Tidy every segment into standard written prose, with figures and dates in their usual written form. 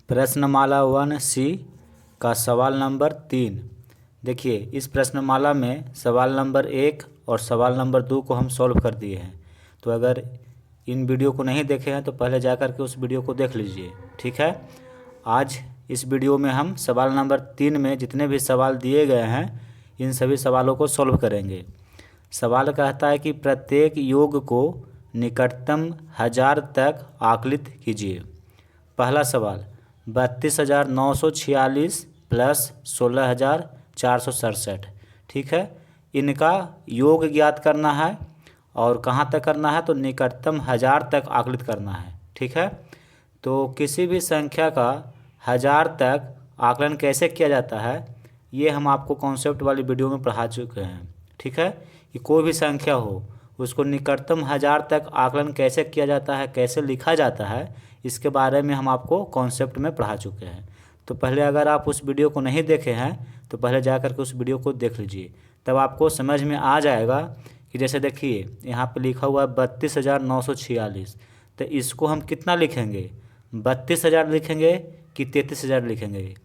प्रश्नमाला 1C का सवाल number 3। देखिए, इस प्रश्नमाला में सवाल नंबर 1 और सवाल नंबर 2 को हम सॉल्व कर दिए हैं। तो अगर इन वीडियो को नहीं देखे हैं तो पहले जाकर के उस वीडियो को देख लीजिए, ठीक है। आज इस वीडियो में हम सवाल नंबर 3 में जितने भी सवाल दिए गए हैं इन सभी सवालों को सॉल्व करेंगे। सवाल कहता है कि प्रत्येक योग को निकटतम 1000 तक आकलित कीजिए। पहला सवाल 32,946 प्लस 16,467, ठीक है। इनका योग ज्ञात करना है और कहाँ तक करना है, तो निकटतम 1000 तक आकलित करना है, ठीक है। तो किसी भी संख्या का 1000 तक आकलन कैसे किया जाता है ये हम आपको कॉन्सेप्ट वाली वीडियो में पढ़ा चुके हैं, ठीक है। कि कोई भी संख्या हो उसको निकटतम 1000 तक आकलन कैसे किया जाता है, कैसे लिखा जाता है, इसके बारे में हम आपको कॉन्सेप्ट में पढ़ा चुके हैं। तो पहले अगर आप उस वीडियो को नहीं देखे हैं तो पहले जाकर के उस वीडियो को देख लीजिए, तब आपको समझ में आ जाएगा। कि जैसे देखिए यहाँ पे लिखा हुआ है 32,946, तो इसको हम कितना लिखेंगे, 32,000 लिखेंगे कि 33,000 लिखेंगे,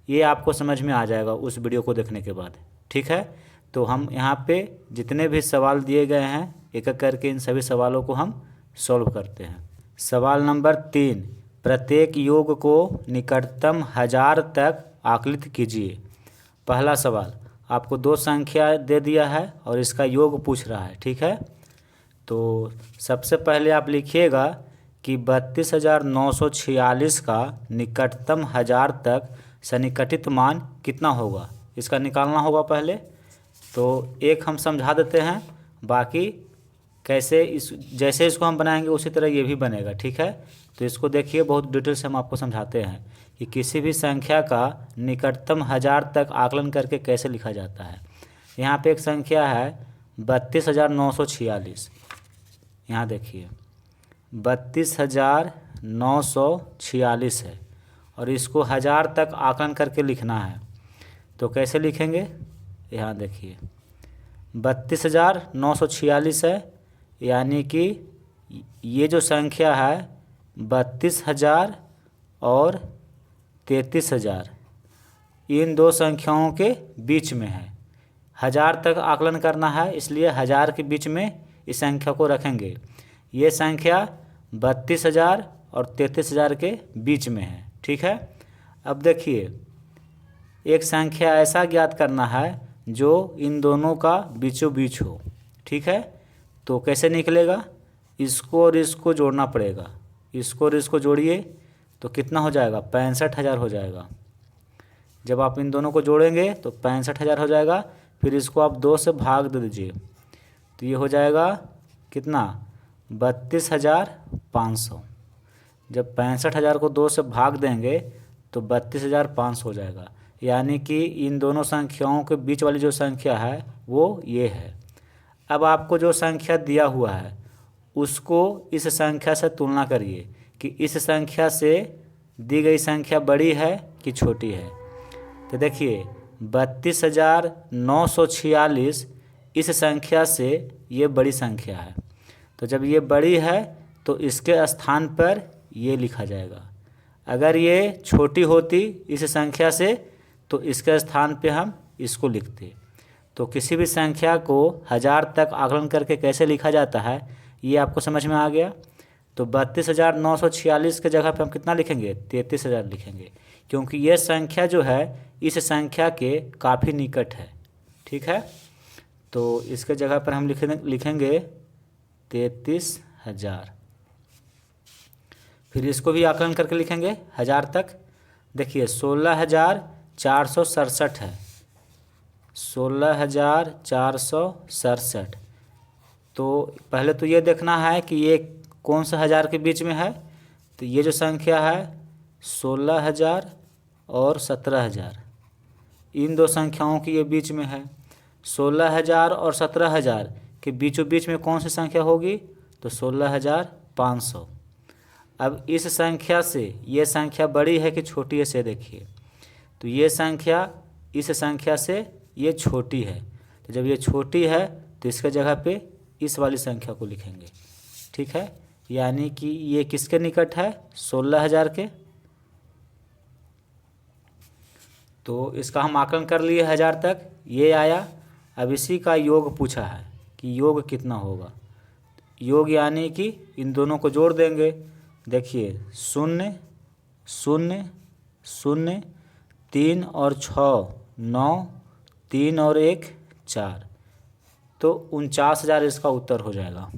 ये आपको समझ में आ जाएगा उस वीडियो को देखने के बाद, ठीक है। तो हम यहाँ पे जितने भी सवाल दिए गए हैं एक एक करके इन सभी सवालों को हम सॉल्व करते हैं। सवाल नंबर 3, प्रत्येक योग को निकटतम 1000 तक आकलित कीजिए। पहला सवाल आपको दो संख्या दे दिया है और इसका योग पूछ रहा है, ठीक है। तो सबसे पहले आप लिखिएगा कि 32,946 का निकटतम 1000 तक सन्निकटित मान कितना होगा, इसका निकालना होगा पहले। तो एक हम समझा देते हैं, बाकी कैसे जैसे इसको हम बनाएंगे उसी तरह ये भी बनेगा, ठीक है। तो इसको देखिए, बहुत डिटेल से हम आपको समझाते हैं कि किसी भी संख्या का निकटतम 1000 तक आकलन करके कैसे लिखा जाता है। यहाँ पे एक संख्या है 32,946, यहाँ देखिए 32,946 है और इसको 1000 तक आकलन करके लिखना है। तो कैसे लिखेंगे, यहाँ देखिए 32,946 है, यानी कि ये जो संख्या है 32,000 और 33,000 इन दो संख्याओं के बीच में है। 1000 तक आकलन करना है, इसलिए 1000 के बीच में इस संख्या को रखेंगे। ये संख्या 32,000 और 33,000 के बीच में है, ठीक है। अब देखिए एक संख्या ऐसा ज्ञात करना है जो इन दोनों का बीचों बीच हो, ठीक है। तो कैसे निकलेगा, इसको और इसको जोड़ना पड़ेगा, इसको और इसको जोड़िए तो कितना हो जाएगा, 65,000 हो जाएगा। जब आप इन दोनों को जोड़ेंगे तो 65,000 हो जाएगा। फिर इसको आप 2 से भाग दे दीजिए तो ये हो जाएगा कितना, 32,500। जब 65,000 को 2 से भाग देंगे तो 32,500 हो जाएगा। यानी कि इन दोनों संख्याओं के बीच वाली जो संख्या है वो ये है। अब आपको जो संख्या दिया हुआ है उसको इस संख्या से तुलना करिए कि इस संख्या से दी गई संख्या बड़ी है कि छोटी है। तो देखिए 32,946 इस संख्या से ये बड़ी संख्या है, तो जब ये बड़ी है तो इसके स्थान पर ये लिखा जाएगा। अगर ये छोटी होती इस संख्या से तो इसके स्थान पे हम इसको लिखते। तो किसी भी संख्या को 1000 तक आकलन करके कैसे लिखा जाता है ये आपको समझ में आ गया। तो 32,946 के जगह पे हम कितना लिखेंगे, 33,000 लिखेंगे, क्योंकि ये संख्या जो है इस संख्या के काफ़ी निकट है, ठीक है। तो इसके जगह पर हम लिखेंगे 33,000। फिर इसको भी आकलन करके लिखेंगे 1000 तक। देखिए 16,467 है, 16,467। तो पहले तो ये देखना है कि ये कौन सा 1000 के बीच में है। तो ये जो संख्या है 16,000 और 17,000 इन दो संख्याओं के ये बीच में है। 16,000 और 17,000 के बीचों बीच में कौन सी संख्या होगी, तो 16,500। अब इस संख्या से ये संख्या बड़ी है कि छोटी है से देखिए, तो ये संख्या इस संख्या से ये छोटी है। तो जब ये छोटी है तो इसके जगह पे इस वाली संख्या को लिखेंगे, ठीक है। यानी कि ये किसके निकट है, 16,000 के। तो इसका हम आकलन कर लिए 1000 तक, ये आया। अब इसी का योग पूछा है कि योग कितना होगा। योग यानी कि इन दोनों को जोड़ देंगे। देखिए 0 0 0, 3 और 6 9, 3 और 1 4, तो 49,000 इसका उत्तर हो जाएगा।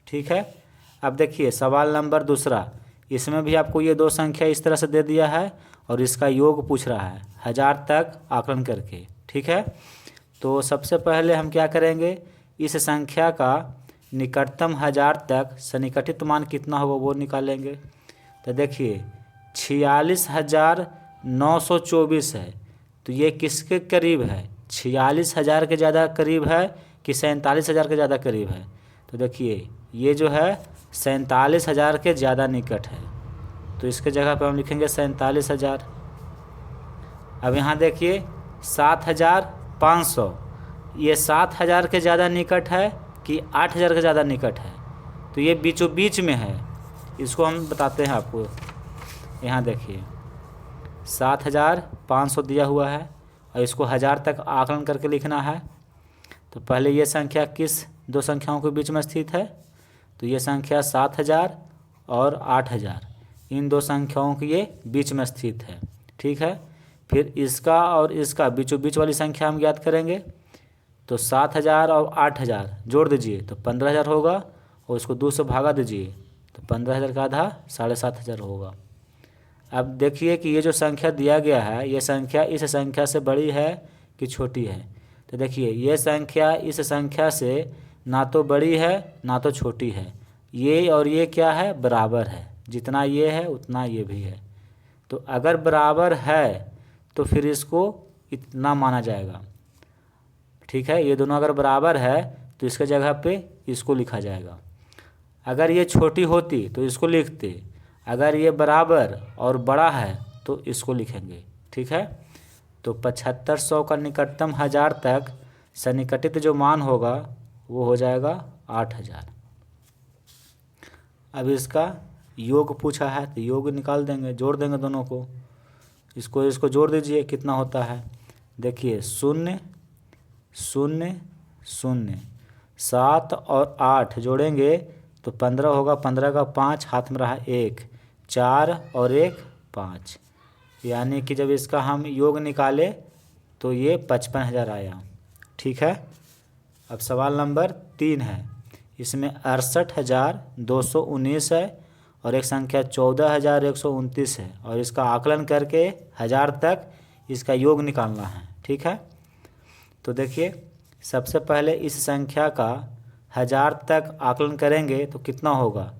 ठीक है। अब देखिए सवाल नंबर दूसरा, इसमें भी आपको ये दो संख्या इस तरह से दे दिया है और इसका योग पूछ रहा है 1000 तक आकलन करके। ठीक है। तो सबसे पहले हम क्या करेंगे, इस संख्या का निकटतम 1000 तक सन्निकटित मान कितना होगा वो निकालेंगे। तो देखिए 46,924 है, तो ये किसके करीब है, 46,000 के ज़्यादा करीब है कि 47,000 के ज़्यादा करीब है। तो देखिए ये जो है 47,000 के ज़्यादा निकट है, तो इसके जगह पे हम लिखेंगे 47,000। अब यहाँ देखिए 7,500, ये 7,000 के ज़्यादा निकट है कि 8,000 के ज़्यादा निकट है, तो ये बीचों बीच में है। इसको हम बताते हैं आपको। यहाँ देखिए 7,500 दिया हुआ है और इसको 1000 तक आकलन करके लिखना है। तो पहले ये संख्या किस दो संख्याओं के बीच में स्थित है, तो ये संख्या 7,000 और 8,000, इन दो संख्याओं के ये बीच में स्थित है। ठीक है। फिर इसका और इसका बीचों बीच वाली संख्या हम ज्ञात करेंगे। तो 7,000 और 8,000 जोड़ दीजिए तो 15,000 होगा, और इसको 2 से भागा दीजिए तो 15,000 का आधा 7,500 होगा। अब देखिए कि ये जो संख्या दिया गया है, ये संख्या इस संख्या से बड़ी है कि छोटी है। तो देखिए ये संख्या इस संख्या से ना तो बड़ी है ना तो छोटी है, ये और ये क्या है, बराबर है। जितना ये है उतना ये भी है। तो अगर बराबर है तो फिर इसको इतना माना जाएगा। ठीक है। ये दोनों अगर बराबर है तो इसके जगह पे इसको लिखा जाएगा। अगर ये छोटी होती तो इसको लिखते, अगर ये बराबर और बड़ा है तो इसको लिखेंगे। ठीक है। तो 7500 का निकटतम 1000 तक सन्निकटित जो मान होगा वो हो जाएगा 8,000। अब इसका योग पूछा है तो योग निकाल देंगे, जोड़ देंगे दोनों को। इसको जोड़ दीजिए कितना होता है। देखिए 0 0 0, 7 और 8 जोड़ेंगे तो 15 होगा, 15 का 5 हाथ में रहा 1, 4 और 1 5, यानी कि जब इसका हम योग निकाले तो ये 55,000 आया। ठीक है। अब सवाल नंबर 3 है, इसमें 68,219 है और एक संख्या 14,129 है और इसका आकलन करके 1000 तक इसका योग निकालना है। ठीक है। तो देखिए सबसे पहले इस संख्या का 1000 तक आकलन करेंगे तो कितना होगा,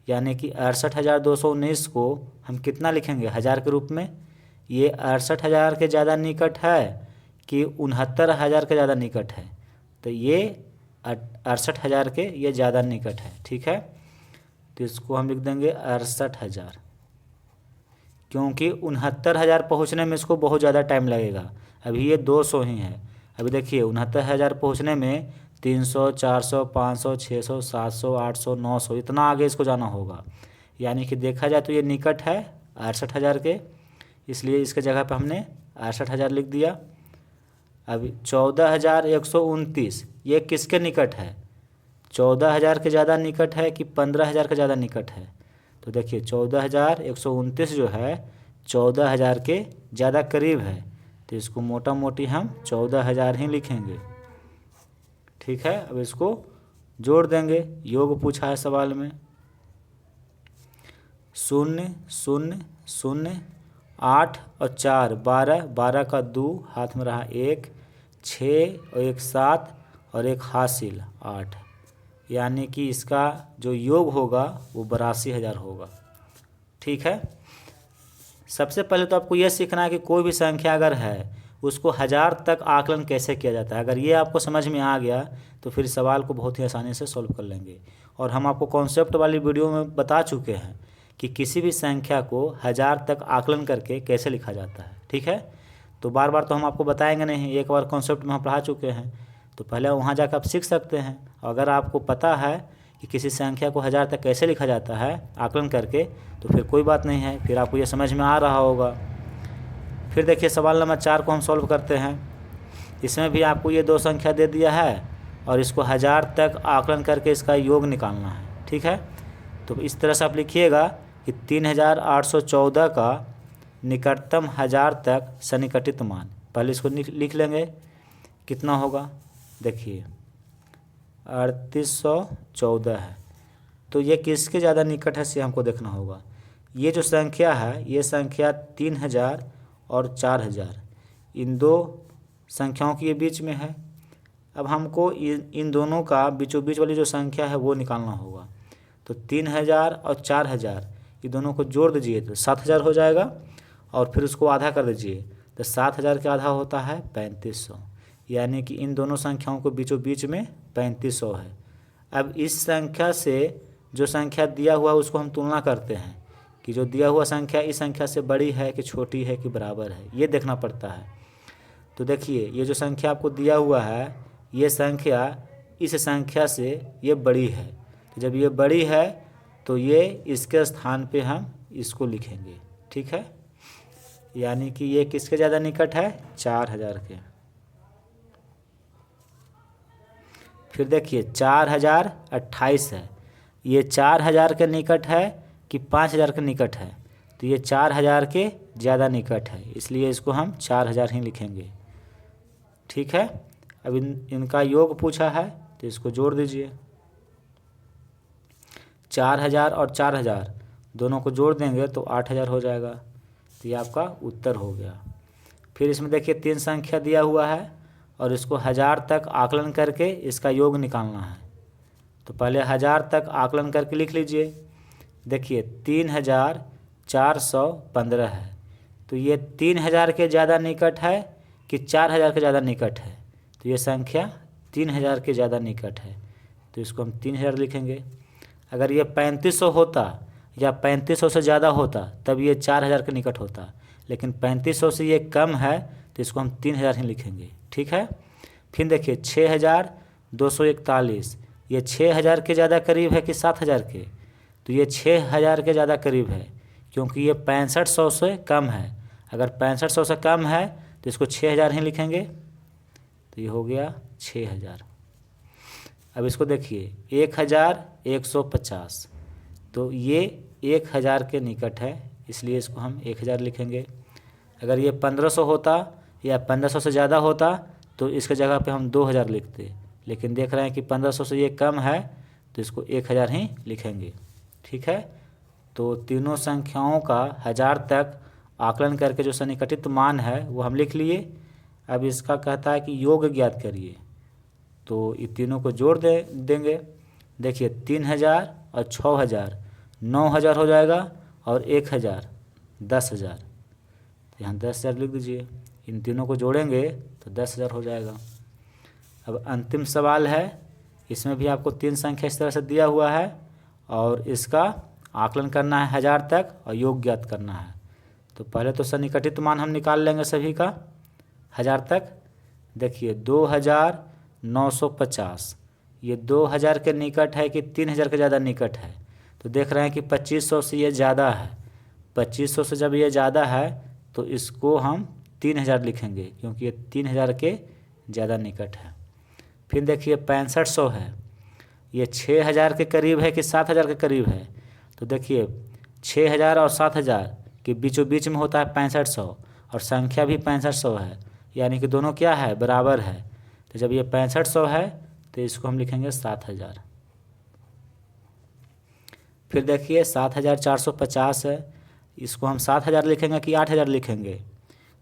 यानी कि 68,219 को हम कितना लिखेंगे 1000 के रूप में। ये 68,000 के ज़्यादा निकट है कि 69,000 के ज़्यादा निकट है, तो ये 68,000 के ये ज़्यादा निकट है। ठीक है। तो इसको हम लिख देंगे 68,000, क्योंकि 69,000 पहुँचने में इसको बहुत ज़्यादा टाइम लगेगा। अभी ये 200 ही है। अभी देखिए 69,000 पहुँचने में 300, 400, 500, 600, 700, 800, 900 इतना आगे इसको जाना होगा। यानी कि देखा जाए तो ये निकट है 68,000 के, इसलिए इसके जगह पे हमने 68,000 लिख दिया। अभी 14,129 ये किसके निकट है, 14,000 के ज़्यादा निकट है कि 15,000 के ज़्यादा निकट है। तो देखिए 14,129 जो है 14,000 के ज़्यादा करीब है, तो इसको मोटा मोटी हम 14,000 ही लिखेंगे। ठीक है। अब इसको जोड़ देंगे, योग पूछा है सवाल में। 0 0 0, 8 और 4 12, 12 का 2 हाथ में रहा 1, 6 और 1 7 और 1 हासिल 8, यानी कि इसका जो योग होगा वो 82,000 होगा। ठीक है। सबसे पहले तो आपको यह सीखना है कि कोई भी संख्या अगर है उसको 1000 तक आकलन कैसे किया जाता है। अगर ये आपको समझ में आ गया तो फिर सवाल को बहुत ही आसानी से सॉल्व कर लेंगे। और हम आपको कॉन्सेप्ट वाली वीडियो में बता चुके हैं कि किसी भी संख्या को 1000 तक आकलन करके कैसे लिखा जाता है। ठीक है। तो बार बार तो हम आपको बताएंगे नहीं, एक बार कॉन्सेप्ट में हम पढ़ा चुके हैं, तो पहले वहाँ जाकर आप सीख सकते हैं। अगर आपको पता है कि किसी संख्या को 1000 तक कैसे लिखा जाता है आकलन करके, तो फिर कोई बात नहीं है, फिर आपको ये समझ में आ रहा होगा। फिर देखिए सवाल नंबर 4 को हम सॉल्व करते हैं। इसमें भी आपको ये दो संख्या दे दिया है और इसको 1000 तक आकलन करके इसका योग निकालना है, ठीक है। तो इस तरह से आप लिखिएगा कि 3814 का निकटतम 1000 तक सन्निकटित मान। पहले इसको लिख लेंगे, कितना होगा, देखिए 3814 है। तो ये किसके ज़्यादा निकट है से हमको देखना होगा। ये जो संख्या है, ये संख्या 3000 और 4000 इन दो संख्याओं के बीच में है। अब हमको इन दोनों का बीचों बीच वाली जो संख्या है वो निकालना होगा। तो 3000 और 4000 ये दोनों को जोड़ दीजिए तो 7000 हो जाएगा और फिर उसको आधा कर दीजिए तो 7000 का आधा होता है 3500, यानी कि इन दोनों संख्याओं को बीचों बीच में 3500 है। अब इस संख्या से जो संख्या दिया हुआ है उसको हम तुलना करते हैं कि जो दिया हुआ संख्या इस संख्या से बड़ी है कि छोटी है कि बराबर है, ये देखना पड़ता है। तो देखिए ये जो संख्या आपको दिया हुआ है ये संख्या इस संख्या से ये बड़ी है, तो जब ये बड़ी है तो ये इसके स्थान पे हम इसको लिखेंगे, ठीक है। यानी कि ये किसके ज़्यादा निकट है, 4000 के। फिर देखिए 4028 है, ये 4000 के निकट है कि 5000 के निकट है, तो ये 4000 के ज़्यादा निकट है, इसलिए इसको हम 4000 ही लिखेंगे, ठीक है। अब इनका योग पूछा है तो इसको जोड़ दीजिए। 4000 और 4000 दोनों को जोड़ देंगे तो 8000 हो जाएगा, तो ये आपका उत्तर हो गया। फिर इसमें देखिए 3 संख्या दिया हुआ है और इसको 1000 तक आकलन करके इसका योग निकालना है। तो पहले 1000 तक आकलन करके लिख लीजिए। देखिए 3415 है, तो ये 3000 के ज़्यादा निकट है कि 4000 के ज़्यादा निकट है, तो ये संख्या 3000 के ज़्यादा निकट है, तो इसको हम 3000 लिखेंगे। अगर ये 3500 होता या 3500 से ज़्यादा होता तब ये 4000 के निकट होता, लेकिन 3500 से ये कम है तो इसको हम 3000 ही लिखेंगे, ठीक है। फिर देखिए 6241, ये 6000 के ज़्यादा करीब है कि 7000 के, तो ये 6000 के ज़्यादा करीब है क्योंकि ये 6500 से कम है। अगर 6500 से कम है तो इसको 6000 ही लिखेंगे, तो ये हो गया 6000। अब इसको देखिए 1150, तो ये 1000 के निकट है, इसलिए इसको हम 1000 लिखेंगे। अगर ये 1500 होता या 1500 से ज़्यादा होता तो इसके जगह पे हम 2000 लिखते, लेकिन देख रहे हैं कि 1500 से ये कम है तो इसको 1000 ही लिखेंगे, ठीक है। तो तीनों संख्याओं का 1000 तक आकलन करके जो सन्निकटित मान है वो हम लिख लिए। अब इसका कहता है कि योग ज्ञात करिए, तो ये तीनों को जोड़ देंगे। देखिए 3000 और 6000 9000 हो जाएगा और 1000 10000, तो यहाँ 10000 लिख दीजिए। इन तीनों को जोड़ेंगे तो 10000 हो जाएगा। अब अंतिम सवाल है, इसमें भी आपको 3 संख्या इस तरह से दिया हुआ है और इसका आकलन करना है 1000 तक और योग ज्ञात करना है। तो पहले तो सन्निकटित मान हम निकाल लेंगे सभी का 1000 तक। देखिए 2950, ये 2000 के निकट है कि 3000 के ज़्यादा निकट है, तो देख रहे हैं कि 2500 से ये ज़्यादा है। 2500 से जब ये ज़्यादा है तो इसको हम 3000 लिखेंगे क्योंकि ये 3000 के ज़्यादा निकट है। फिर देखिए 6500 है, ये 6000 के करीब है कि 7000 के करीब है, तो देखिए 6000 और 7000 के बीचों बीच में होता है 6500 और संख्या भी 6500 है, यानी कि दोनों क्या है, बराबर है। तो जब ये 6500 है तो इसको हम लिखेंगे 7000। फिर देखिए 7450 है, इसको हम 7000 लिखेंगे कि 8000 लिखेंगे,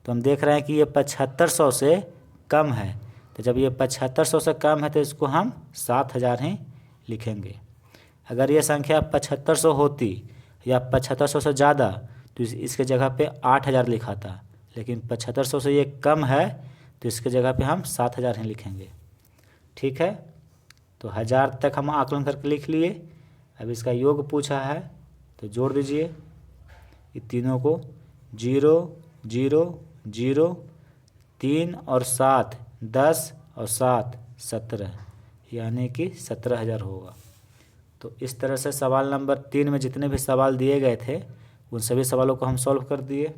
तो हम देख रहे हैं कि ये 7500 से कम है, तो जब ये 7500 से कम है तो इसको हम 7000 ही लिखेंगे। अगर ये संख्या 7500 होती या 7500 से ज़्यादा तो इसके जगह पे 8000 लिखा था, लेकिन 7500 से ये कम है तो इसके जगह पे हम 7000 ही लिखेंगे, ठीक है। तो 1000 तक हम आकलन करके लिख लिए। अब इसका योग पूछा है तो जोड़ दीजिए ये तीनों को, 0 0 0 3 और 7 10 और 7 17, यानी कि 17000 होगा। तो इस तरह से सवाल नंबर 3 में जितने भी सवाल दिए गए थे उन सभी सवालों को हम सॉल्व कर दिए।